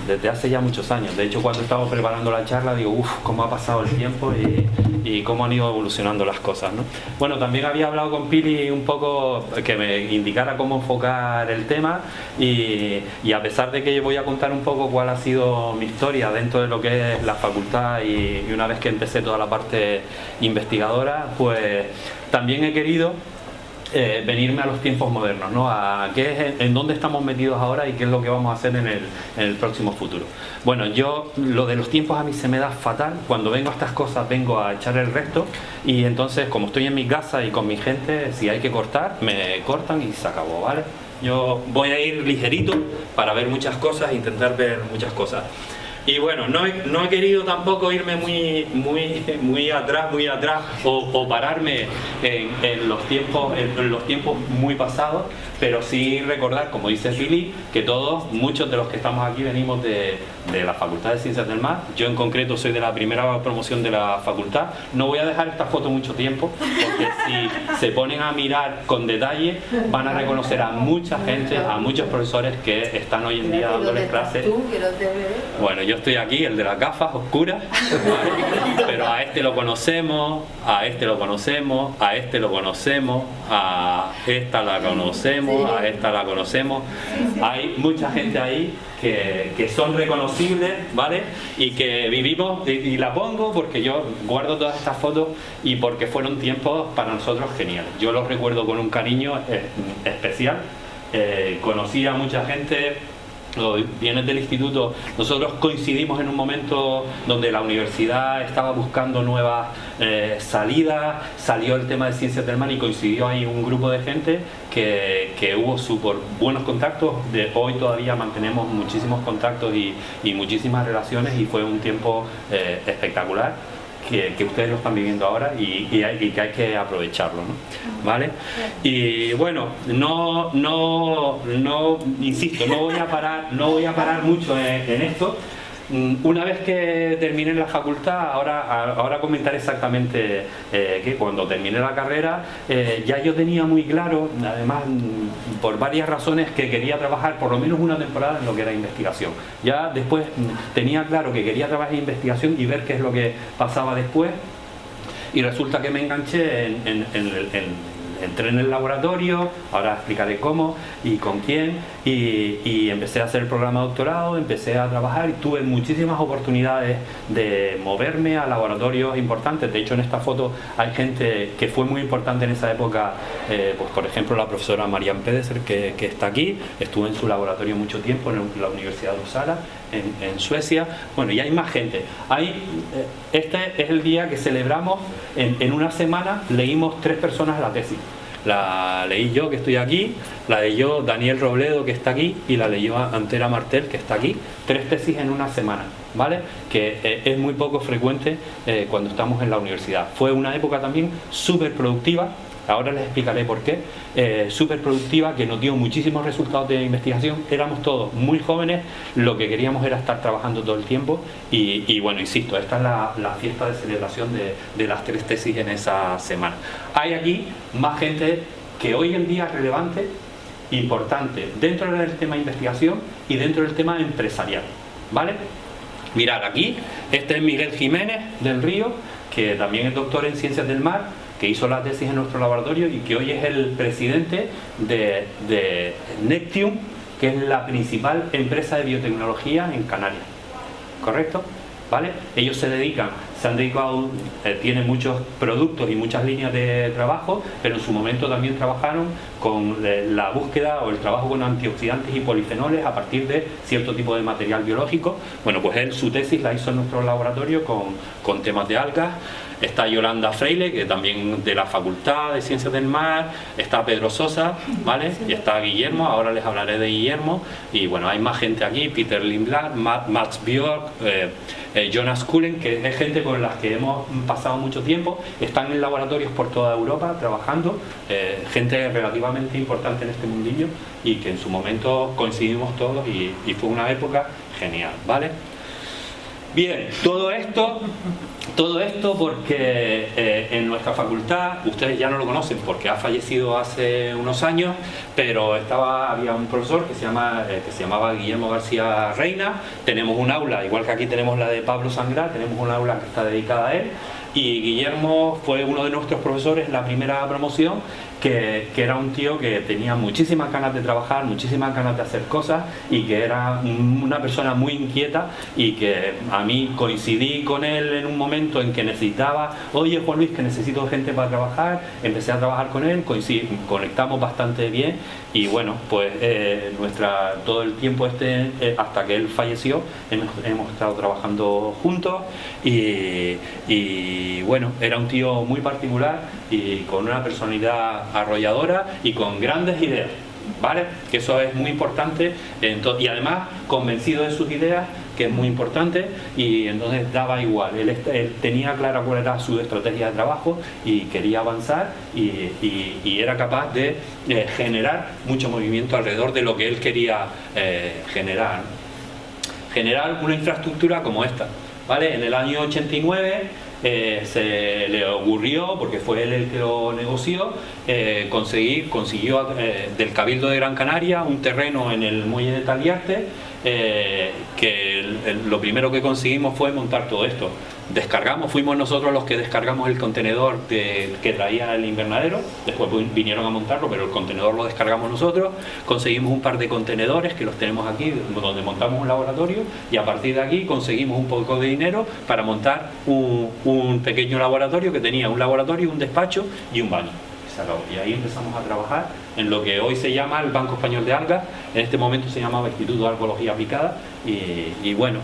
desde hace ya muchos años. De hecho, cuando estaba preparando la charla, digo, uff, cómo ha pasado el tiempo y cómo han ido evolucionando las cosas, ¿no? Bueno, también había hablado con Pili un poco que me indicara cómo enfocar el tema y a pesar de que voy a contar un poco cuál ha sido mi historia dentro de lo que es la facultad y una vez que empecé toda la parte investigadora, pues también he querido venirme a los tiempos modernos, ¿no? A en dónde estamos metidos ahora y qué es lo que vamos a hacer en el próximo futuro. Bueno, yo lo de los tiempos a mí se me da fatal. Cuando vengo a estas cosas vengo a echar el resto y entonces como estoy en mi casa y con mi gente, si hay que cortar, me cortan y se acabó, ¿vale? Yo voy a ir ligerito para ver muchas cosas, intentar ver muchas cosas. Y bueno, no he querido tampoco irme muy atrás o pararme en los tiempos muy pasados, pero sí recordar, como dice Pili, que muchos de los que estamos aquí venimos de la Facultad de Ciencias del Mar. Yo en concreto soy de la primera promoción de la facultad. No voy a dejar esta foto mucho tiempo, porque si se ponen a mirar con detalle van a reconocer a mucha gente, a muchos profesores que están hoy en día dándoles clases. Bueno, yo estoy aquí, el de las gafas oscuras, ¿vale? Pero a este lo conocemos, a este lo conocemos, a este lo conocemos, a esta la conocemos, a esta la conocemos. Hay mucha gente ahí que son reconocibles, ¿vale? Y que vivimos, y la pongo porque yo guardo todas estas fotos y porque fueron tiempos para nosotros geniales. Yo los recuerdo con un cariño especial. Conocí a mucha gente. Vienes del instituto, nosotros coincidimos en un momento donde la universidad estaba buscando nuevas salidas, salió el tema de Ciencias del Mar y coincidió ahí un grupo de gente que hubo súper buenos contactos. Hoy todavía mantenemos muchísimos contactos y muchísimas relaciones y fue un tiempo espectacular. Que ustedes lo están viviendo ahora y que hay que aprovecharlo, ¿no? ¿Vale? Y bueno, insisto, no voy a parar mucho en esto. Una vez que terminé la facultad, ahora comentaré exactamente que cuando terminé la carrera ya yo tenía muy claro, además por varias razones, que quería trabajar por lo menos una temporada en lo que era investigación. Ya después tenía claro que quería trabajar en investigación y ver qué es lo que pasaba después, y resulta que me enganché entré en el laboratorio, ahora explicaré cómo y con quién, y empecé a hacer el programa de doctorado, empecé a trabajar y tuve muchísimas oportunidades de moverme a laboratorios importantes. De hecho, en esta foto hay gente que fue muy importante en esa época, pues por ejemplo la profesora Marianne Pedersen, que está aquí, estuvo en su laboratorio mucho tiempo en la Universidad de Uppsala, en Suecia. Bueno, y hay más gente. Este es el día que celebramos, en una semana leímos 3 personas la tesis. La leí yo, que estoy aquí, la leyó Daniel Robledo, que está aquí, y la leyó Antera Martel, que está aquí. 3 tesis en una semana, ¿vale? Que es muy poco frecuente cuando estamos en la universidad. Fue una época también súper productiva. Ahora les explicaré por qué. Súper productiva, que nos dio muchísimos resultados de investigación. Éramos todos muy jóvenes, lo que queríamos era estar trabajando todo el tiempo y bueno, insisto, esta es la fiesta de celebración de las 3 tesis en esa semana. Hay aquí más gente que hoy en día es relevante, importante dentro del tema de investigación y dentro del tema empresarial, ¿vale? Mirad aquí, este es Miguel Jiménez del Río, que también es doctor en Ciencias del Mar, que hizo la tesis en nuestro laboratorio y que hoy es el presidente de Nectium, que es la principal empresa de biotecnología en Canarias. ¿Correcto? ¿Vale? Ellos se han dedicado, tienen muchos productos y muchas líneas de trabajo, pero en su momento también trabajaron con la búsqueda o el trabajo con antioxidantes y polifenoles a partir de cierto tipo de material biológico. Bueno, pues él su tesis la hizo en nuestro laboratorio con temas de algas. Está Yolanda Freile, que también de la Facultad de Ciencias del Mar, está Pedro Sosa, ¿vale? Y está Guillermo, ahora les hablaré de Guillermo, y bueno, hay más gente aquí, Peter Lindblad, Max Björk, Jonas Kullen, que es gente con la que hemos pasado mucho tiempo, están en laboratorios por toda Europa trabajando, gente relativamente importante en este mundillo y que en su momento coincidimos todos y fue una época genial, ¿vale? Bien, todo esto porque en nuestra facultad, ustedes ya no lo conocen porque ha fallecido hace unos años, pero había un profesor que se llamaba Guillermo García Reina. Tenemos un aula, igual que aquí tenemos la de Pablo Sangrá, tenemos un aula que está dedicada a él. Y Guillermo fue uno de nuestros profesores en la primera promoción, que era un tío que tenía muchísimas ganas de trabajar, muchísimas ganas de hacer cosas, y que era una persona muy inquieta, y que a mí coincidí con él en un momento en que necesitaba, oye Juan Luis, que necesito gente para trabajar. Empecé a trabajar con él, conectamos bastante bien, y bueno, pues todo el tiempo hasta que él falleció hemos estado trabajando juntos, y bueno, era un tío muy particular y con una personalidad arrolladora y con grandes ideas, ¿vale? Que eso es muy importante, y además convencido de sus ideas, que es muy importante, y entonces daba igual. Él tenía clara cuál era su estrategia de trabajo y quería avanzar, y era capaz de generar mucho movimiento alrededor de lo que él quería generar una infraestructura como esta, ¿vale? En el año 89 se le ocurrió, porque fue él el que lo negoció, consiguió del Cabildo de Gran Canaria un terreno en el muelle de Taliarte, que lo primero que conseguimos fue montar todo esto. Fuimos nosotros los que descargamos el contenedor que traía el invernadero. Después vinieron a montarlo, pero el contenedor lo descargamos nosotros. Conseguimos un par de contenedores que los tenemos aquí, donde montamos un laboratorio, y a partir de aquí conseguimos un poco de dinero para montar un pequeño laboratorio que tenía un laboratorio, un despacho y un baño. Y ahí empezamos a trabajar en lo que hoy se llama el Banco Español de Algas. En este momento se llamaba Instituto de Algología Aplicada, y bueno,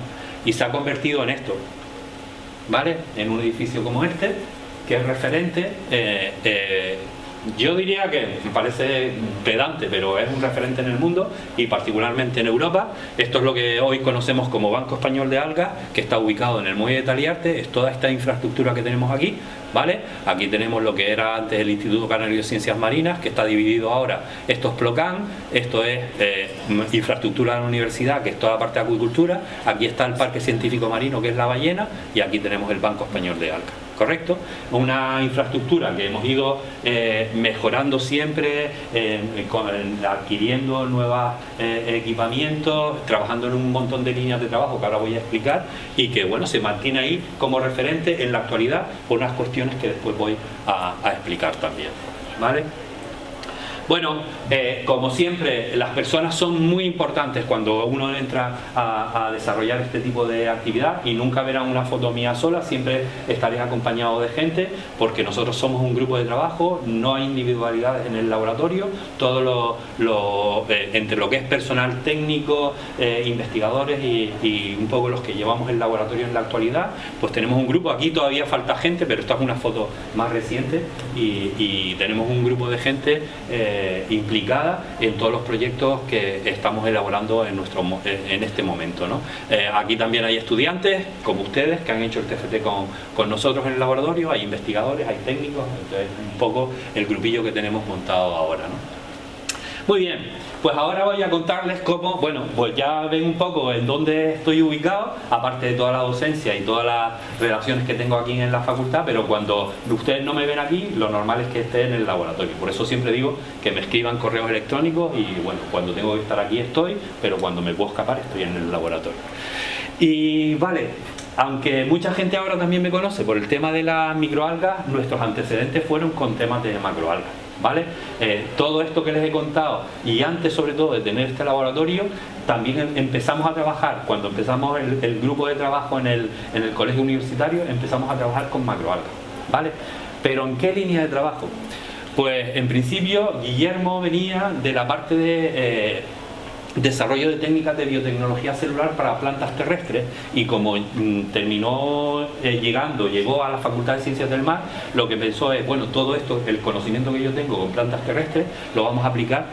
y se ha convertido en esto, ¿vale? En un edificio como este, que es referente. Yo diría que me parece pedante, pero es un referente en el mundo y particularmente en Europa. Esto es lo que hoy conocemos como Banco Español de Algas, que está ubicado en el muelle de Taliarte. Es toda esta infraestructura que tenemos aquí, ¿vale? Aquí tenemos lo que era antes el Instituto Canario de Ciencias Marinas, que está dividido ahora. Esto es Plocan, esto es infraestructura de la universidad, que es toda la parte de acuicultura. Aquí está el Parque Científico Marino, que es La Ballena, y aquí tenemos el Banco Español de Algas. ¿Correcto? Una infraestructura que hemos ido mejorando siempre, adquiriendo nuevos equipamientos, trabajando en un montón de líneas de trabajo que ahora voy a explicar, y que bueno, se mantiene ahí como referente en la actualidad por unas cuestiones que después voy a explicar también, ¿vale? Bueno, como siempre, las personas son muy importantes cuando uno entra a desarrollar este tipo de actividad, y nunca verán una foto mía sola, siempre estaré acompañado de gente, porque nosotros somos un grupo de trabajo, no hay individualidades en el laboratorio, entre lo que es personal técnico, investigadores y un poco los que llevamos el laboratorio en la actualidad, pues tenemos un grupo. Aquí todavía falta gente, pero esta es una foto más reciente, y tenemos un grupo de gente implicada en todos los proyectos que estamos elaborando en este momento, ¿no? Aquí también hay estudiantes como ustedes que han hecho el TFT con nosotros en el laboratorio, hay investigadores, hay técnicos. Entonces un poco el grupillo que tenemos montado ahora, ¿no? Muy bien, pues ahora voy a contarles cómo, bueno, pues ya ven un poco en dónde estoy ubicado, aparte de toda la docencia y todas las relaciones que tengo aquí en la facultad, pero cuando ustedes no me ven aquí, lo normal es que esté en el laboratorio. Por eso siempre digo que me escriban correos electrónicos, y bueno, cuando tengo que estar aquí estoy, pero cuando me puedo escapar estoy en el laboratorio. Y vale, aunque mucha gente ahora también me conoce por el tema de las microalgas, nuestros antecedentes fueron con temas de macroalgas, ¿vale? Todo esto que les he contado, y antes sobre todo de tener este laboratorio, también empezamos a trabajar, cuando empezamos el grupo de trabajo en el colegio universitario, empezamos a trabajar con macroalgas, ¿vale? Pero ¿en qué línea de trabajo? Pues en principio Guillermo venía de la parte de desarrollo de técnicas de biotecnología celular para plantas terrestres, y como llegó a la Facultad de Ciencias del Mar, lo que pensó es, bueno, todo esto, el conocimiento que yo tengo con plantas terrestres, lo vamos a aplicar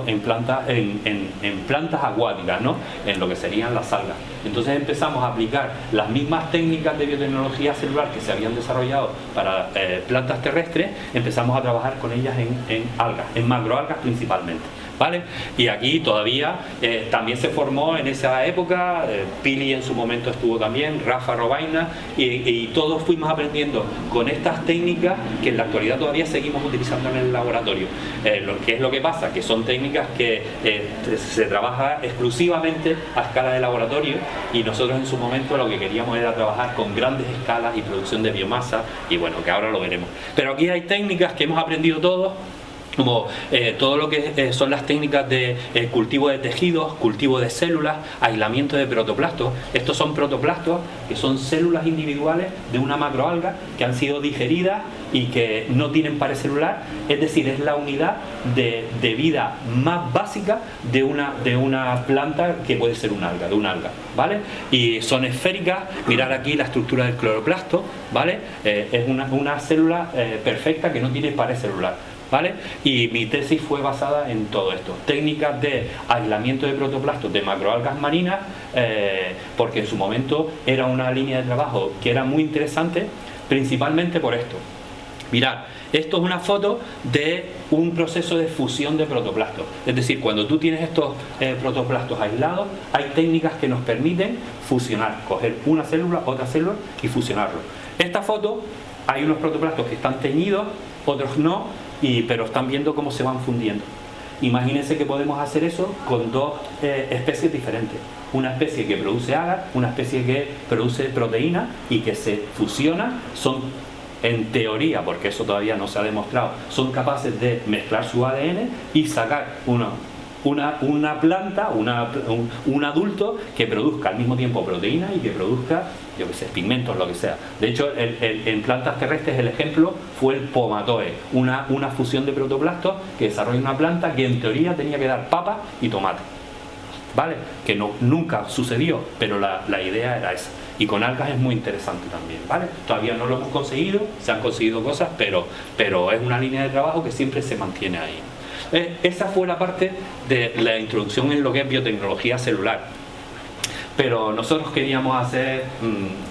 en plantas acuáticas, ¿no? En lo que serían las algas. Entonces empezamos a aplicar las mismas técnicas de biotecnología celular que se habían desarrollado para plantas terrestres, empezamos a trabajar con ellas en algas, en macroalgas principalmente, ¿vale? Y aquí todavía también se formó en esa época, Pili en su momento estuvo también, Rafa Robaina, y todos fuimos aprendiendo con estas técnicas que en la actualidad todavía seguimos utilizando en el laboratorio. ¿Qué es lo que pasa? Que son técnicas que se trabaja exclusivamente a escala de laboratorio, y nosotros en su momento lo que queríamos era trabajar con grandes escalas y producción de biomasa, y bueno, que ahora lo veremos. Pero aquí hay técnicas que hemos aprendido todos, como todo lo que son las técnicas de cultivo de tejidos, cultivo de células, aislamiento de protoplastos. Estos son protoplastos que son células individuales de una macroalga que han sido digeridas y que no tienen pared celular, es decir, es la unidad de vida más básica de una planta que puede ser un alga, ¿vale? Y son esféricas. Mirad aquí la estructura del cloroplasto, ¿vale? Es una célula perfecta que no tiene pared celular, ¿vale? Y mi tesis fue basada en todo esto, técnicas de aislamiento de protoplastos de macroalgas marinas, porque en su momento era una línea de trabajo que era muy interesante, principalmente por esto. Mirad, esto es una foto de un proceso de fusión de protoplastos. Es decir, cuando tú tienes estos protoplastos aislados, hay técnicas que nos permiten fusionar, coger una célula, otra célula y fusionarlo. Esta foto, hay unos protoplastos que están teñidos, otros no, pero están viendo cómo se van fundiendo. Imagínense que podemos hacer eso con dos especies diferentes. Una especie que produce agar, una especie que produce proteína y que se fusiona. Son, en teoría, porque eso todavía no se ha demostrado, son capaces de mezclar su ADN y sacar una planta, un adulto que produzca al mismo tiempo proteína y que produzca, yo que sé, pigmentos, lo que sea. De hecho, en plantas terrestres el ejemplo fue el pomatoe, una fusión de protoplastos que desarrolla una planta que en teoría tenía que dar papa y tomate, ¿vale? Que nunca sucedió, pero la idea era esa. Y con algas es muy interesante también, ¿vale? Todavía no lo hemos conseguido, se han conseguido cosas, pero es una línea de trabajo que siempre se mantiene ahí. Esa fue la parte de la introducción en lo que es biotecnología celular. Pero nosotros queríamos hacer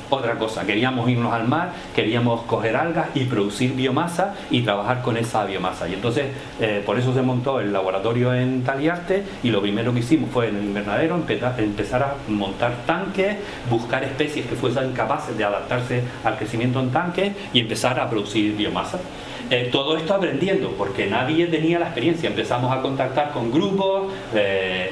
otra cosa, queríamos irnos al mar, queríamos coger algas y producir biomasa y trabajar con esa biomasa. Y entonces por eso se montó el laboratorio en Taliarte, y lo primero que hicimos fue en el invernadero empezar a montar tanques, buscar especies que fuesen capaces de adaptarse al crecimiento en tanques y empezar a producir biomasa. Todo esto aprendiendo, porque nadie tenía la experiencia. Empezamos a contactar con grupos,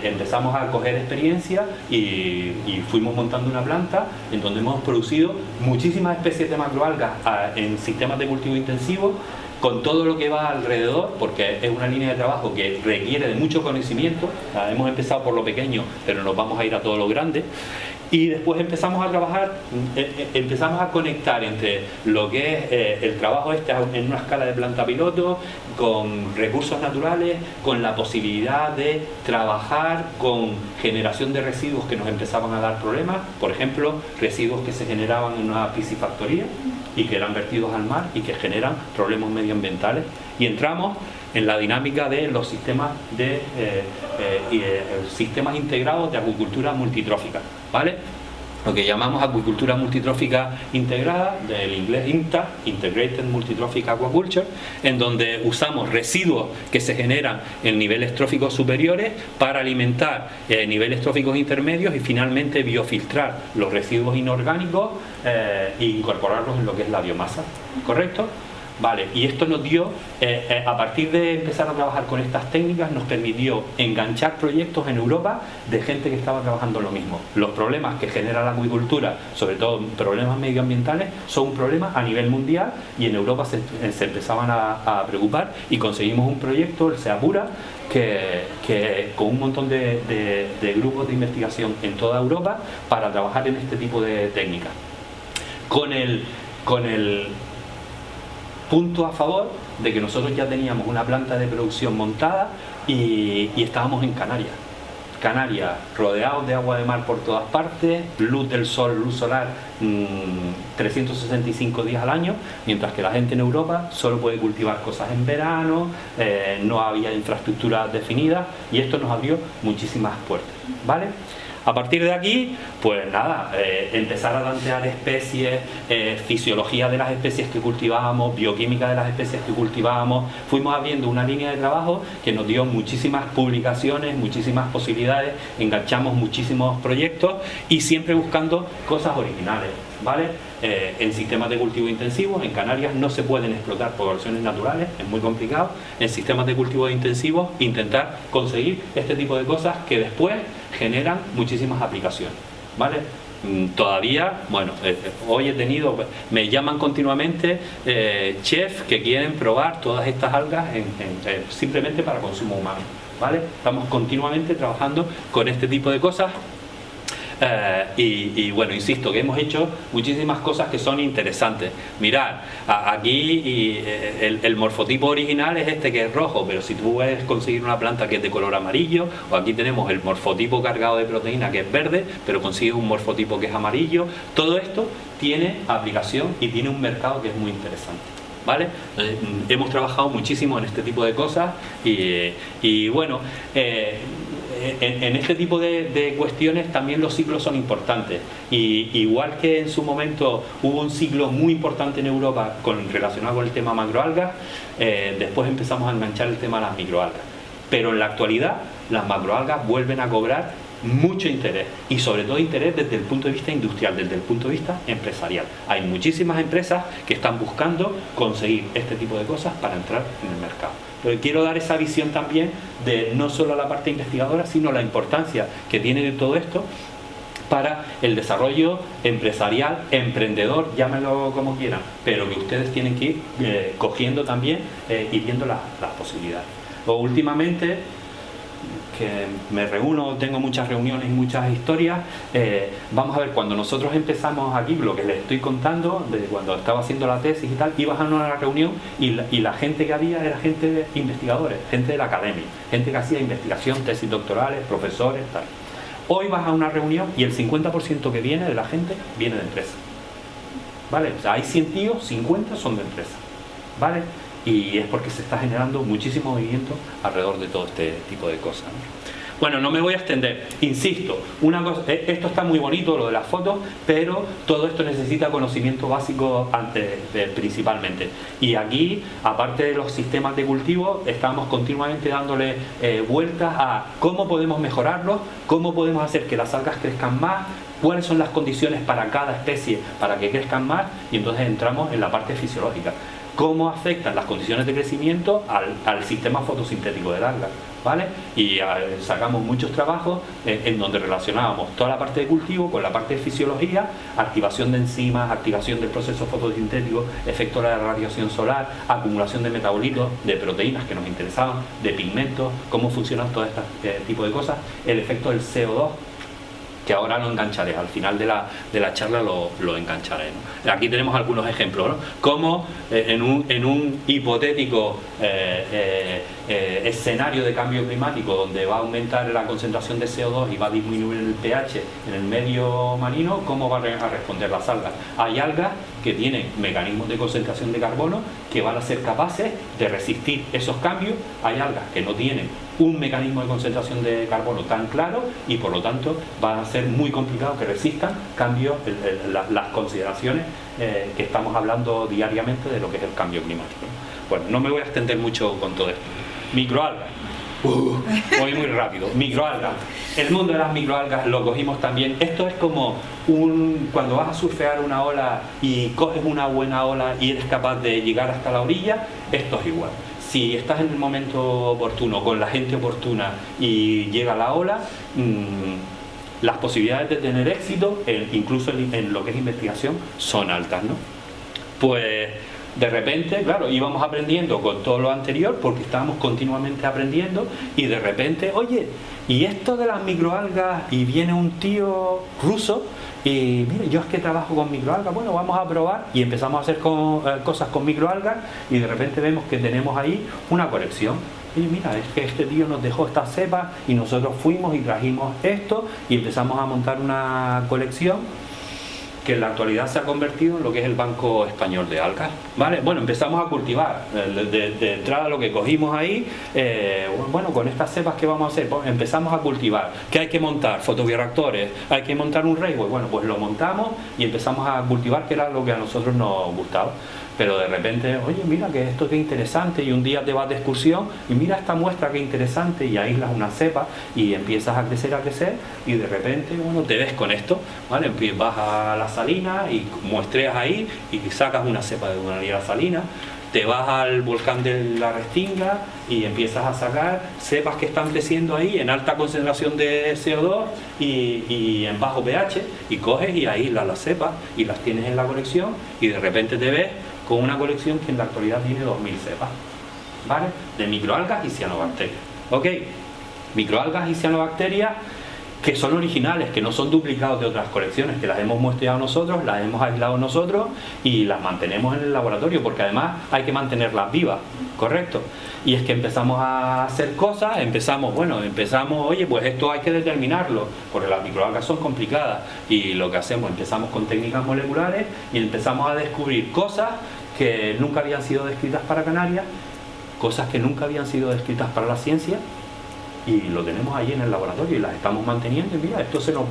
empezamos a coger experiencia y fuimos montando una planta en donde hemos producido muchísimas especies de macroalgas en sistemas de cultivo intensivo, con todo lo que va alrededor, porque es una línea de trabajo que requiere de mucho conocimiento. Hemos empezado por lo pequeño, pero nos vamos a ir a todo lo grande. Y después empezamos a trabajar, empezamos a conectar entre lo que es el trabajo en una escala de planta piloto, con recursos naturales, con la posibilidad de trabajar con generación de residuos que nos empezaban a dar problemas, por ejemplo, residuos que se generaban en una piscifactoría y que eran vertidos al mar y que generan problemas medioambientales. Y entramos en la dinámica de los sistemas sistemas integrados de acuicultura multitrófica, ¿vale? Lo que llamamos acuicultura multitrófica integrada, del inglés IMTA, Integrated Multitrophic Aquaculture, en donde usamos residuos que se generan en niveles tróficos superiores para alimentar niveles tróficos intermedios y finalmente biofiltrar los residuos inorgánicos e incorporarlos en lo que es la biomasa, ¿correcto? Vale, y esto nos dio, a partir de empezar a trabajar con estas técnicas, nos permitió enganchar proyectos en Europa de gente que estaba trabajando lo mismo. Los problemas que genera la acuicultura, sobre todo problemas medioambientales, son un problema a nivel mundial, y en Europa se empezaban a preocupar, y conseguimos un proyecto, el SEAPURA, que con un montón de grupos de investigación en toda Europa para trabajar en este tipo de técnicas. Con el punto a favor de que nosotros ya teníamos una planta de producción montada y estábamos en Canarias, rodeados de agua de mar por todas partes, luz del sol, luz solar 365 días al año, mientras que la gente en Europa solo puede cultivar cosas en verano, no había infraestructuras definidas, y esto nos abrió muchísimas puertas, ¿vale? A partir de aquí, pues nada, empezar a tantear especies, fisiología de las especies que cultivábamos, bioquímica de las especies que cultivábamos. Fuimos abriendo una línea de trabajo que nos dio muchísimas publicaciones, muchísimas posibilidades, enganchamos muchísimos proyectos y siempre buscando cosas originales, ¿vale? En sistemas de cultivo intensivos, en Canarias no se pueden explotar poblaciones naturales, es muy complicado. En sistemas de cultivo intensivos intentar conseguir este tipo de cosas que después generan muchísimas aplicaciones, ¿vale? Todavía, bueno, hoy he tenido, me llaman continuamente chefs que quieren probar todas estas algas simplemente para consumo humano, ¿vale? Estamos continuamente trabajando con este tipo de cosas. Y bueno, insisto que hemos hecho muchísimas cosas que son interesantes. Mirad, aquí el morfotipo original es este que es rojo, pero si tú puedes conseguir una planta que es de color amarillo, o aquí tenemos el morfotipo cargado de proteína que es verde, pero consigues un morfotipo que es amarillo, todo esto tiene aplicación y tiene un mercado que es muy interesante, ¿vale? Hemos trabajado muchísimo en este tipo de cosas y bueno, en este tipo de cuestiones también los ciclos son importantes. Y igual que en su momento hubo un ciclo muy importante en Europa relacionado con el tema macroalgas, después empezamos a enganchar el tema de las microalgas. Pero en la actualidad las macroalgas vuelven a cobrar mucho interés, y sobre todo interés desde el punto de vista industrial, desde el punto de vista empresarial. Hay muchísimas empresas que están buscando conseguir este tipo de cosas para entrar en el mercado. Pero quiero dar esa visión también de no solo la parte investigadora, sino la importancia que tiene de todo esto para el desarrollo empresarial, emprendedor, llámenlo como quieran, pero que ustedes tienen que ir cogiendo también y viendo las posibilidades. Últimamente, que me reúno, tengo muchas reuniones y muchas historias, vamos a ver, cuando nosotros empezamos aquí, lo que les estoy contando, de cuando estaba haciendo la tesis y tal, ibas a una reunión y la gente que había era gente de investigadores, gente de la academia, gente que hacía investigación, tesis doctorales, profesores, tal. Hoy vas a una reunión y el 50% que viene de la gente viene de empresas, ¿vale? O sea, hay 100 tíos, 50 son de empresas, ¿vale? Y es porque se está generando muchísimo movimiento alrededor de todo este tipo de cosas, ¿no? Bueno, no me voy a extender, insisto, una cosa, esto está muy bonito, lo de las fotos, pero todo esto necesita conocimiento básico principalmente. Y aquí, aparte de los sistemas de cultivo, estamos continuamente dándole vueltas a cómo podemos mejorarlos, cómo podemos hacer que las algas crezcan más, cuáles son las condiciones para cada especie para que crezcan más, y entonces entramos en la parte fisiológica. Cómo afectan las condiciones de crecimiento al sistema fotosintético del alga, ¿vale? Y sacamos muchos trabajos en donde relacionábamos toda la parte de cultivo con la parte de fisiología, activación de enzimas, activación del proceso fotosintético, efecto de la radiación solar, acumulación de metabolitos, de proteínas que nos interesaban, de pigmentos, cómo funcionan todo este tipo de cosas, el efecto del CO2, que ahora lo engancharé, al final de la charla lo engancharé, ¿no? Aquí tenemos algunos ejemplos, ¿no? Como en un hipotético escenario de cambio climático donde va a aumentar la concentración de CO2 y va a disminuir el pH en el medio marino, ¿cómo van a responder las algas? Hay algas que tienen mecanismos de concentración de carbono que van a ser capaces de resistir esos cambios. Hay algas que no tienen un mecanismo de concentración de carbono tan claro y por lo tanto van a ser muy complicado que resistan cambios, las consideraciones que estamos hablando diariamente de lo que es el cambio climático. Bueno, no me voy a extender mucho con todo esto. Microalgas. Voy muy rápido. Microalgas. El mundo de las microalgas lo cogimos también. Esto es como cuando vas a surfear una ola y coges una buena ola y eres capaz de llegar hasta la orilla, esto es igual. Si estás en el momento oportuno, con la gente oportuna y llega la ola, las posibilidades de tener éxito, incluso en lo que es investigación, son altas, ¿no? Pues de repente, claro, íbamos aprendiendo con todo lo anterior porque estábamos continuamente aprendiendo y de repente, oye, y esto de las microalgas, y viene un tío ruso y mire, yo es que trabajo con microalgas, bueno, vamos a probar, y empezamos a hacer cosas con microalgas y de repente vemos que tenemos ahí una colección. Y mira, es que este tío nos dejó esta cepa y nosotros fuimos y trajimos esto y empezamos a montar una colección que en la actualidad se ha convertido en lo que es el Banco Español de Algas, ¿vale? Bueno, empezamos a cultivar, de entrada lo que cogimos ahí, bueno, con estas cepas que vamos a hacer, pues empezamos a cultivar. ¿Qué hay que montar? Fotobioreactores, hay que montar un Railway, bueno, pues lo montamos y empezamos a cultivar, que era lo que a nosotros nos gustaba. Pero de repente, oye, mira que esto qué interesante, y un día te vas de excursión y mira esta muestra qué interesante, y aíslas una cepa y empiezas a crecer, y de repente, bueno, te ves con esto, ¿vale? Vas a la salina y muestreas ahí y sacas una cepa de una la salina, te vas al volcán de la Restinga y empiezas a sacar cepas que están creciendo ahí en alta concentración de CO2 y en bajo pH, y coges y aíslas las cepas y las tienes en la colección, y de repente te ves con una colección que en la actualidad tiene 2000 cepas, ¿vale? De microalgas y cianobacterias. ¿Ok? Microalgas y cianobacterias que son originales, que no son duplicados de otras colecciones, que las hemos muestreado nosotros, las hemos aislado nosotros y las mantenemos en el laboratorio, porque además hay que mantenerlas vivas, ¿correcto? Y es que empezamos a hacer cosas, oye, pues esto hay que determinarlo, porque las microalgas son complicadas, y lo que hacemos, empezamos con técnicas moleculares y empezamos a descubrir cosas que nunca habían sido descritas para Canarias, cosas que nunca habían sido descritas para la ciencia, y lo tenemos ahí en el laboratorio y las estamos manteniendo, y mira, esto se nos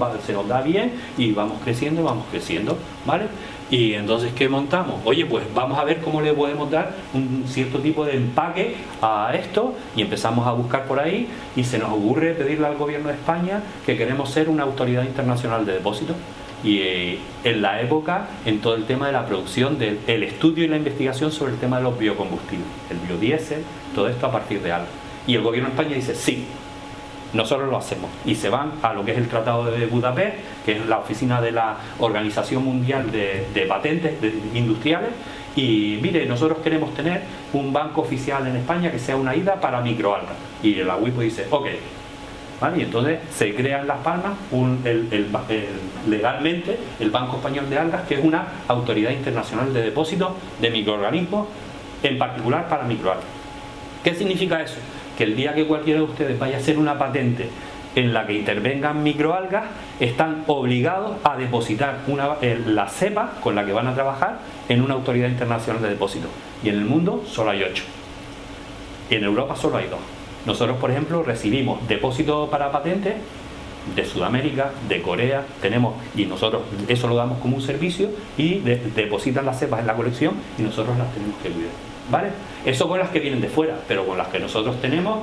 da bien y vamos creciendo, ¿vale? Y entonces, ¿qué montamos? Oye, pues vamos a ver cómo le podemos dar un cierto tipo de empaque a esto, y empezamos a buscar por ahí, y se nos ocurre pedirle al gobierno de España que queremos ser una autoridad internacional de depósitos. Y en la época, en todo el tema de la producción, el estudio y la investigación sobre el tema de los biocombustibles, el biodiesel, todo esto a partir de algo. Y el gobierno de España dice, sí, nosotros lo hacemos, y se van a lo que es el Tratado de Budapest, que es la oficina de la Organización Mundial de Patentes Industriales, y mire, nosotros queremos tener un banco oficial en España que sea una IDA para microalgas, y la WIPO dice, ok, ¿vale? Y entonces se crea en Las Palmas legalmente el Banco Español de Algas, que es una autoridad internacional de depósitos de microorganismos, en particular para microalgas. ¿Qué significa eso? Que el día que cualquiera de ustedes vaya a hacer una patente en la que intervengan microalgas, están obligados a depositar la cepa con la que van a trabajar en una autoridad internacional de depósitos. Y en el mundo solo hay 8. Y en Europa solo hay 2. Nosotros, por ejemplo, recibimos depósitos para patentes de Sudamérica, de Corea, y nosotros eso lo damos como un servicio, y depositan las cepas en la colección y nosotros las tenemos que cuidar, ¿vale? Eso con las que vienen de fuera, pero con las que nosotros tenemos,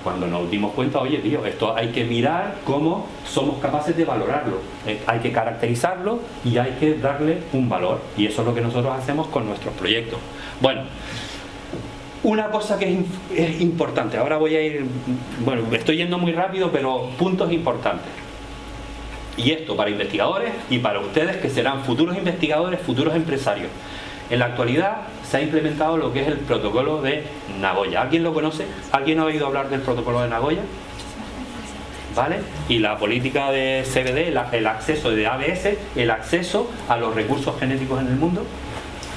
cuando nos dimos cuenta, oye tío, esto hay que mirar cómo somos capaces de valorarlo, hay que caracterizarlo y hay que darle un valor, y eso es lo que nosotros hacemos con nuestros proyectos. Bueno, una cosa que es importante, ahora voy a ir, bueno, me estoy yendo muy rápido, pero puntos importantes. Y esto para investigadores y para ustedes que serán futuros investigadores, futuros empresarios. En la actualidad se ha implementado lo que es el protocolo de Nagoya. ¿Alguien lo conoce? ¿Alguien ha oído hablar del protocolo de Nagoya? ¿Vale? Y la política de CBD, el acceso de ABS, el acceso a los recursos genéticos en el mundo.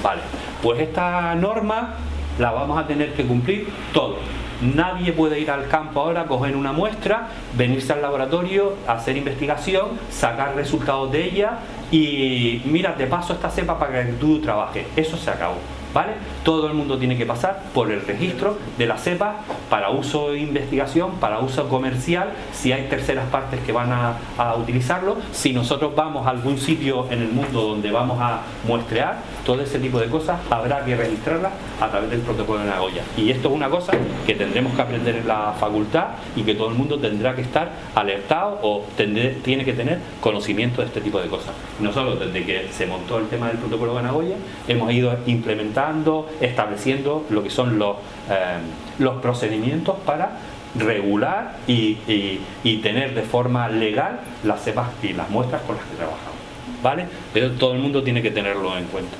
Vale, pues esta norma la vamos a tener que cumplir todos. Nadie puede ir al campo ahora, coger una muestra, venirse al laboratorio, hacer investigación, sacar resultados de ella y mira, te paso esta cepa para que tú trabajes. Eso se acabó, ¿vale? Todo el mundo tiene que pasar por el registro de la cepa para uso de investigación, para uso comercial, si hay terceras partes que van a utilizarlo. Si nosotros vamos a algún sitio en el mundo donde vamos a muestrear, todo ese tipo de cosas habrá que registrarlas a través del protocolo de Nagoya. Y esto es una cosa que tendremos que aprender en la facultad y que todo el mundo tendrá que estar alertado o tiene que tener conocimiento de este tipo de cosas. Nosotros, desde que se montó el tema del protocolo de Nagoya, hemos ido implementando, estableciendo lo que son los procedimientos para regular y tener de forma legal las cepas y las muestras con las que trabajamos, ¿vale? Pero todo el mundo tiene que tenerlo en cuenta.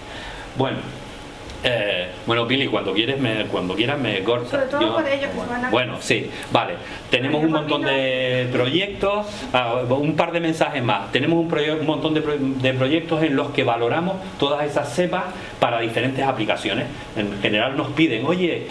Bueno, Bueno, Pili, cuando quieras me cortas. Sobre todo por ellos que se van a... Bueno, sí, vale. Tenemos un montón de proyectos, un par de mensajes más. Tenemos un montón de proyectos en los que valoramos todas esas cepas para diferentes aplicaciones. En general nos piden, oye,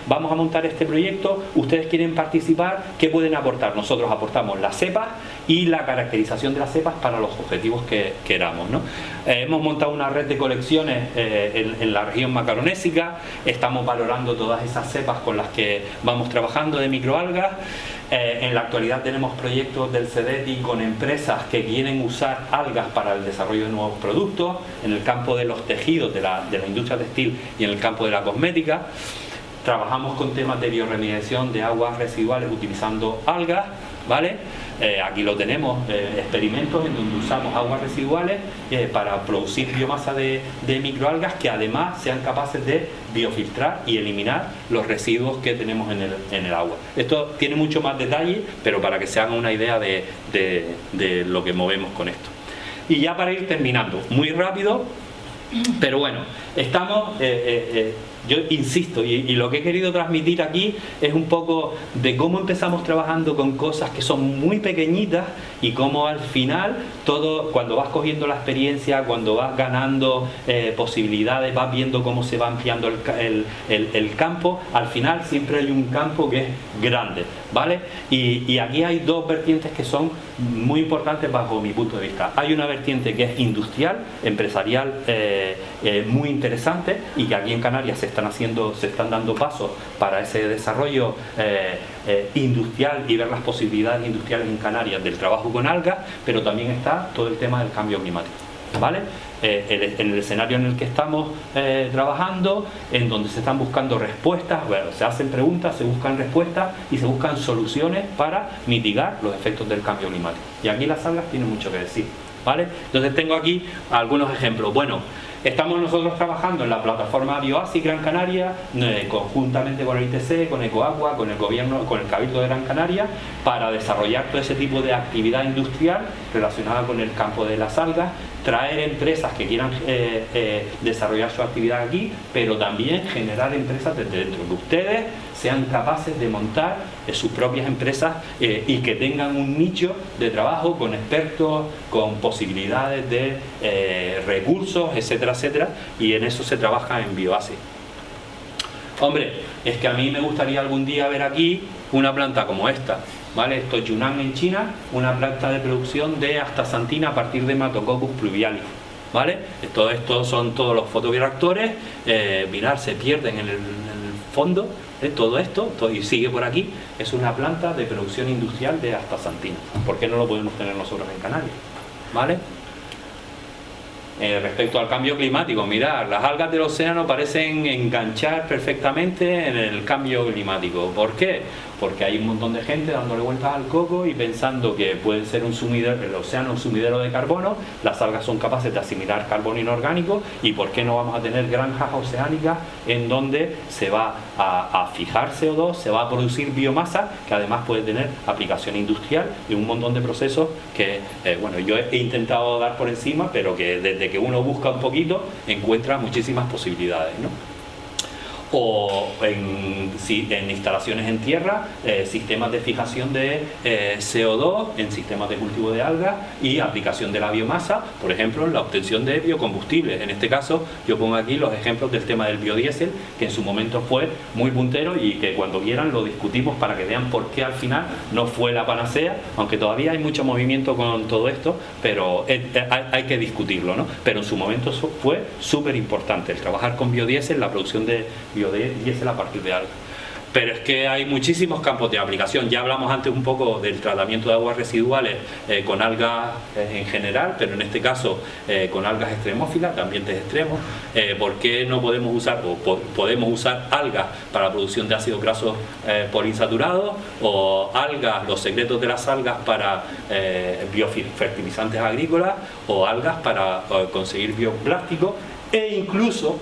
vamos a montar este proyecto, ustedes quieren participar, ¿qué pueden aportar? Nosotros aportamos las cepas y la caracterización de las cepas para los objetivos que queramos, ¿no? Hemos montado una red de colecciones en la región macaronésica, estamos valorando todas esas cepas con las que vamos trabajando de microalgas. En la actualidad tenemos proyectos del CEDETI con empresas que quieren usar algas para el desarrollo de nuevos productos en el campo de los tejidos de la industria textil y en el campo de la cosmética. Trabajamos con temas de bioremediación de aguas residuales utilizando algas, ¿vale? Aquí lo tenemos, experimentos en donde usamos aguas residuales para producir biomasa de microalgas que además sean capaces de biofiltrar y eliminar los residuos que tenemos en el agua. Esto tiene mucho más detalle, pero para que se hagan una idea de lo que movemos con esto. Y ya para ir terminando, muy rápido, pero bueno, estamos... yo insisto, y lo que he querido transmitir aquí es un poco de cómo empezamos trabajando con cosas que son muy pequeñitas y cómo al final todo, cuando vas cogiendo la experiencia, cuando vas ganando posibilidades, vas viendo cómo se va ampliando el campo, al final siempre hay un campo que es grande, ¿vale? Y aquí hay dos vertientes que son muy importantes bajo mi punto de vista. Hay una vertiente que es industrial, empresarial, muy interesante, y que aquí en Canarias se están dando pasos para ese desarrollo industrial y ver las posibilidades industriales en Canarias del trabajo con algas, pero también está todo el tema del cambio climático, ¿vale? En el escenario en el que estamos trabajando, en donde se están buscando respuestas, bueno, se hacen preguntas, se buscan respuestas y se buscan soluciones para mitigar los efectos del cambio climático. Y aquí las algas tienen mucho que decir, ¿vale? Entonces tengo aquí algunos ejemplos. Bueno, estamos nosotros trabajando en la plataforma Bioasi Gran Canaria, conjuntamente con el ITC, con Ecoagua, con el gobierno, con el Cabildo de Gran Canaria, para desarrollar todo ese tipo de actividad industrial relacionada con el campo de las algas, traer empresas que quieran desarrollar su actividad aquí, pero también generar empresas desde dentro, que ustedes sean capaces de montar sus propias empresas y que tengan un nicho de trabajo con expertos, con posibilidades de recursos, etcétera, etcétera, y en eso se trabaja en Bioasi. Hombre, es que a mí me gustaría algún día ver aquí una planta como esta, ¿vale? Esto es Yunnan en China, una planta de producción de astaxantina a partir de Hematococcus pluvialis, ¿vale? Estos son todos los fotobioreactores, mirad, se pierden en el fondo, todo esto, y sigue por aquí, es una planta de producción industrial de astaxantina. ¿Por qué no lo podemos tener nosotros en Canarias? ¿Vale? Respecto al cambio climático, mirad, las algas del océano parecen enganchar perfectamente en el cambio climático. ¿Por qué? Porque hay un montón de gente dándole vueltas al coco y pensando que puede ser un sumidero, el océano un sumidero de carbono, las algas son capaces de asimilar carbono inorgánico, y ¿por qué no vamos a tener granjas oceánicas en donde se va a fijar CO2, se va a producir biomasa, que además puede tener aplicación industrial y un montón de procesos que, bueno, yo he intentado dar por encima, pero que desde que uno busca un poquito encuentra muchísimas posibilidades, ¿no? O en instalaciones en tierra, sistemas de fijación de CO2 en sistemas de cultivo de algas y aplicación de la biomasa, por ejemplo, en la obtención de biocombustibles. En este caso, yo pongo aquí los ejemplos del tema del biodiesel, que en su momento fue muy puntero y que cuando quieran lo discutimos para que vean por qué al final no fue la panacea, aunque todavía hay mucho movimiento con todo esto, pero hay que discutirlo, ¿no? Pero en su momento fue súper importante el trabajar con biodiesel, la producción de biodiesel a partir de algas. Pero es que hay muchísimos campos de aplicación. Ya hablamos antes un poco del tratamiento de aguas residuales con algas en general, pero en este caso con algas extremófilas, de ambientes extremos. ¿Por qué no podemos usar, o podemos usar algas para la producción de ácidos grasos poliinsaturados, o algas, los secretos de las algas para biofertilizantes agrícolas, o algas para conseguir bioplásticos, e incluso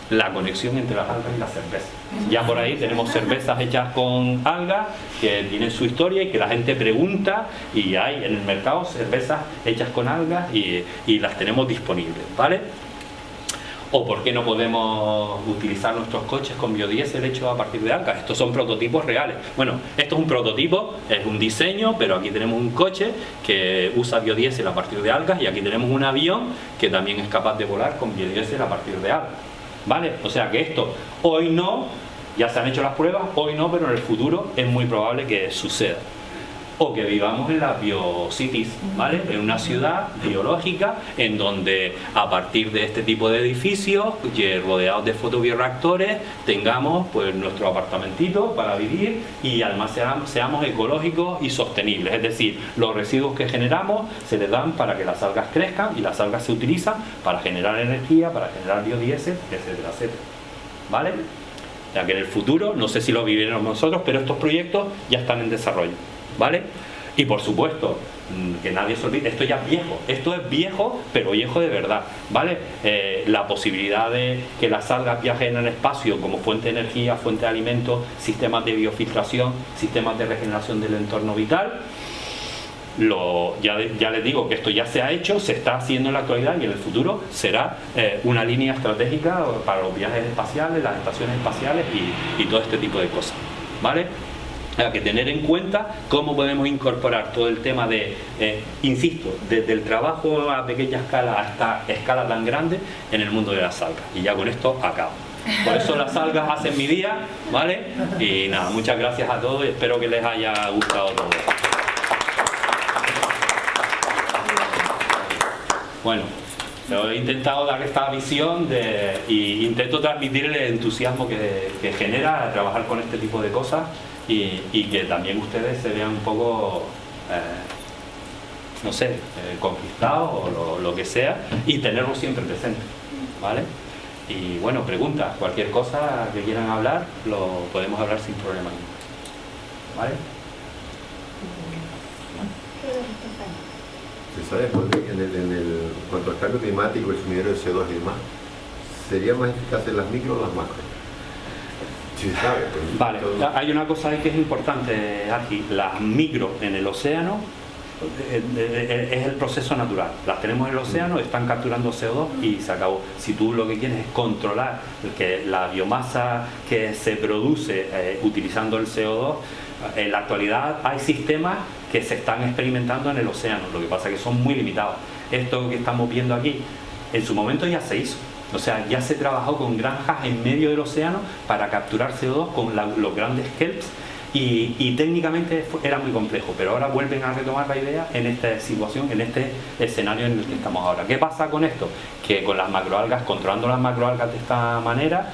la conexión entre las algas y la cerveza? Ya por ahí tenemos cervezas hechas con algas que tienen su historia y que la gente pregunta, y hay en el mercado cervezas hechas con algas y las tenemos disponibles, ¿vale? ¿O por qué no podemos utilizar nuestros coches con biodiesel hecho a partir de algas? Estos son prototipos reales. Bueno, esto es un prototipo, es un diseño, pero aquí tenemos un coche que usa biodiesel a partir de algas y aquí tenemos un avión que también es capaz de volar con biodiesel a partir de algas. ¿Vale? O sea que esto hoy no, ya se han hecho las pruebas, hoy no, pero en el futuro es muy probable que suceda. O que vivamos en las biocities, ¿vale? En una ciudad biológica en donde a partir de este tipo de edificios rodeados de fotobioreactores tengamos pues nuestro apartamentito para vivir y además seamos ecológicos y sostenibles. Es decir, los residuos que generamos se les dan para que las algas crezcan y las algas se utilizan para generar energía, para generar biodiesel, etcétera, etcétera. ¿Vale? Ya que en el futuro, no sé si lo viviremos nosotros, pero estos proyectos ya están en desarrollo. ¿Vale? Y por supuesto, que nadie se olvide, esto ya es viejo, esto es viejo, pero viejo de verdad, ¿vale? La posibilidad de que las algas viajen en el espacio como fuente de energía, fuente de alimento, sistemas de biofiltración, sistemas de regeneración del entorno vital, ya les digo que esto ya se ha hecho, se está haciendo en la actualidad y en el futuro será una línea estratégica para los viajes espaciales, las estaciones espaciales y todo este tipo de cosas, ¿vale? Hay que tener en cuenta cómo podemos incorporar todo el tema de, insisto, desde el trabajo a pequeña escala hasta escala tan grande en el mundo de las algas. Y ya con esto acabo. Por eso las algas hacen mi día, ¿vale? Y nada, muchas gracias a todos y espero que les haya gustado todo. Bueno, he intentado dar esta visión y intento transmitir el entusiasmo que genera trabajar con este tipo de cosas. Y que también ustedes se vean un poco, no sé, conquistados o lo que sea, y tenerlo siempre presente, ¿vale? Y bueno, preguntas, cualquier cosa que quieran hablar, lo podemos hablar sin problema, ¿vale? ¿Se sabe en cuanto al cambio climático, el sumidero de CO2 y demás, sería más eficaz las micro o las macro? Sí, sabe, pues, vale, hay una cosa ahí que es importante aquí, las micro en el océano es el proceso natural, las tenemos en el océano, están capturando CO2 y se acabó. Si tú lo que quieres es controlar que la biomasa que se produce utilizando el CO2, en la actualidad hay sistemas que se están experimentando en el océano, lo que pasa es que son muy limitados. Esto que estamos viendo aquí, en su momento ya se hizo. O sea, ya se trabajó con granjas en medio del océano para capturar CO2 con los grandes kelps y técnicamente era muy complejo, pero ahora vuelven a retomar la idea en esta situación, en este escenario en el que estamos ahora. ¿Qué pasa con esto? Que con las macroalgas, controlando las macroalgas de esta manera,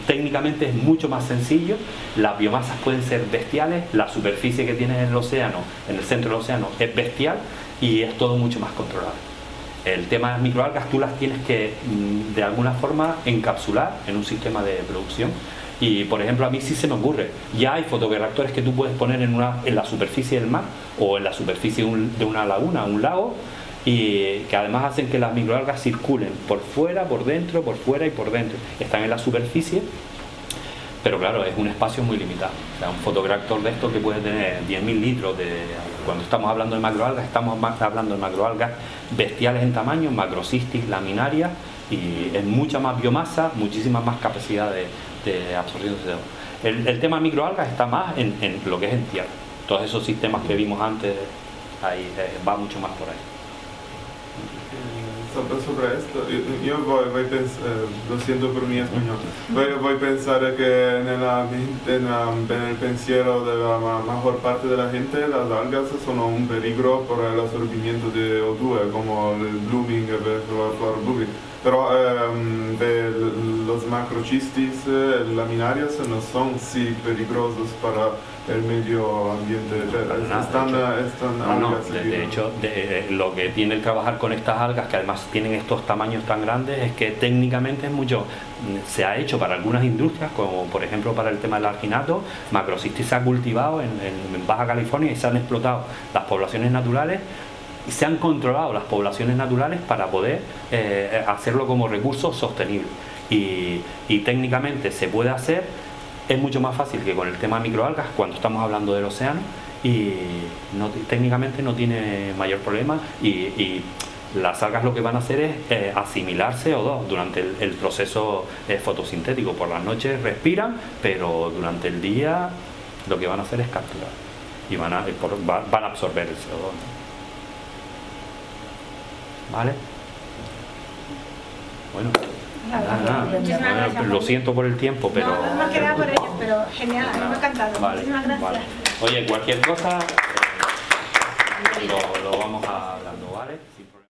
técnicamente es mucho más sencillo, las biomasas pueden ser bestiales, la superficie que tienes en el océano, en el centro del océano, es bestial y es todo mucho más controlable. El tema de las microalgas tú las tienes que de alguna forma encapsular en un sistema de producción y por ejemplo a mí sí se me ocurre, ya hay fotobioreactores que tú puedes poner en la superficie del mar o en la superficie de una laguna, un lago, y que además hacen que las microalgas circulen por fuera, por dentro, por fuera y por dentro. Están en la superficie, pero claro, es un espacio muy limitado. O sea, un fotobioreactor de estos que puede tener 10.000 litros cuando estamos hablando de macroalgas, estamos hablando de macroalgas bestiales en tamaño, macrocistis laminarias, y en mucha más biomasa, muchísima más capacidad de absorción de CO2. El tema microalgas está más en lo que es en tierra. Todos esos sistemas que vimos antes, ahí va mucho más por ahí. Sobre esto, yo voy a pensar, lo siento por mi español, voy a pensar que en el pensiero de la mejor parte de la gente las algas son un peligro por el absorbimiento de O2, como el blooming, la flora blooming. Pero los macrochistis laminarias no son sí peligrosos para el medio ambiente. De hecho, lo que tiene el trabajar con estas algas, que además tienen estos tamaños tan grandes, es que técnicamente es mucho. Se ha hecho para algunas industrias, como por ejemplo para el tema del alginato, macrocystis se ha cultivado en Baja California y se han explotado las poblaciones naturales y se han controlado las poblaciones naturales para poder hacerlo como recurso sostenible. Y técnicamente se puede hacer. Es mucho más fácil que con el tema microalgas cuando estamos hablando del océano y técnicamente no tiene mayor problema y Las algas lo que van a hacer es asimilar CO2 durante el proceso fotosintético. Por las noches respiran, pero durante el día lo que van a hacer es capturar y van a absorber el CO2, ¿no? ¿Vale? Bueno, nada. Bueno, lo siento por el tiempo, pero... No, no queda por ello, pero genial, me ha encantado. Vale, Muchísimas gracias. vale. Oye, cualquier cosa lo vamos hablando, ¿vale? Sin problema.